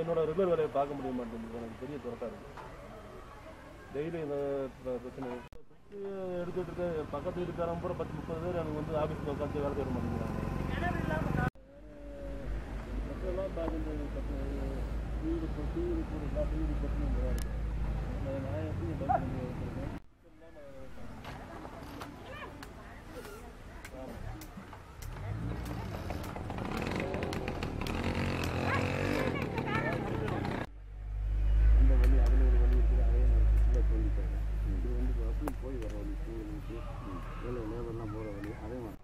என்னோட ரெகுலர் வேலையை பார்க்க முடிய மாட்டேங்குது. எனக்கு பெரிய துரட்டா இருக்கு. டெய்லி இந்த பிரச்சனை எடுத்துட்டு இருக்க. பக்கத்து வீட்டுக்காரங்க பூரா 10-30 பேர் எனக்கு வந்து ஆஃபீஸில் உட்காந்து வேலை செய்ய மாட்டேங்கிறாங்க. வீடு போட்டு பிரச்சனை இருக்கு. நான் எப்படி இந்த வழி அதில் ஒரு வழி இருக்குது. அதே மாதிரி ஃபுல்லாக தோண்டிட்டாங்க. இது வந்து அப்படி போய் வர வழி வேலை லேபர்லாம் போகிற வழி அதே மாதிரி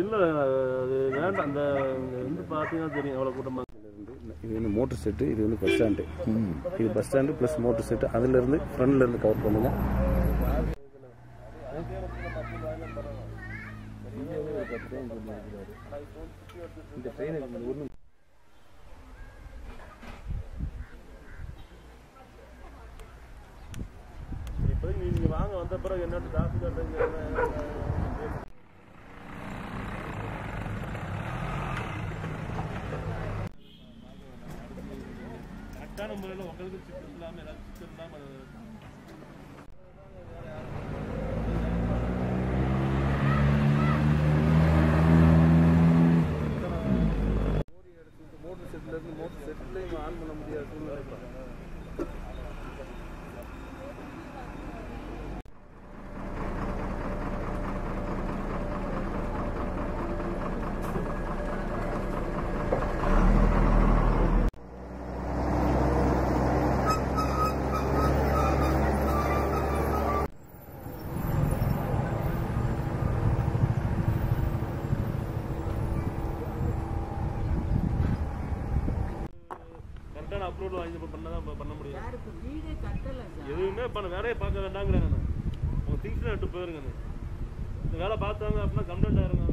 இல்லை. அது வேண்டாம். அந்த வந்து பார்த்தீங்கன்னா தெரியும் எவ்வளோ கூட்டமாக. இது வந்து மோட்டர் செட்டு, இது வந்து பஸ் ஸ்டாண்டு. இது bus stand plus motor set. அதிலேருந்து ஃப்ரண்ட்லேருந்து கவர் பண்ணுங்க. இந்த ட்ரெயின் ஒன்று இப்போ நீங்கள் வாங்க வந்த பிறகு என்னென்ன டிராஃபிக் கரெக்டான முறையில் உங்களுக்கு சிக்கல் இல்லாமல் ஏதாவது சிக்கல் இல்லாமல் மோட்டர் செட்லேருந்து மோட்டர் செட்லேயும் ஆன் பண்ண முடியாத சூழ்நிலை. அப்லோட் வாங்கி பண்ண முடியும். எதுவுமே பண்ண வேலையை பார்க்க வேண்டாங்கிறாங்க. உங்கள் திங்ஸ்லாம் எடுத்து போயிருங்க. இந்த வேலை பார்த்தாங்க அப்படின்னா கம்ப்ளைண்ட் ஆயிருங்க.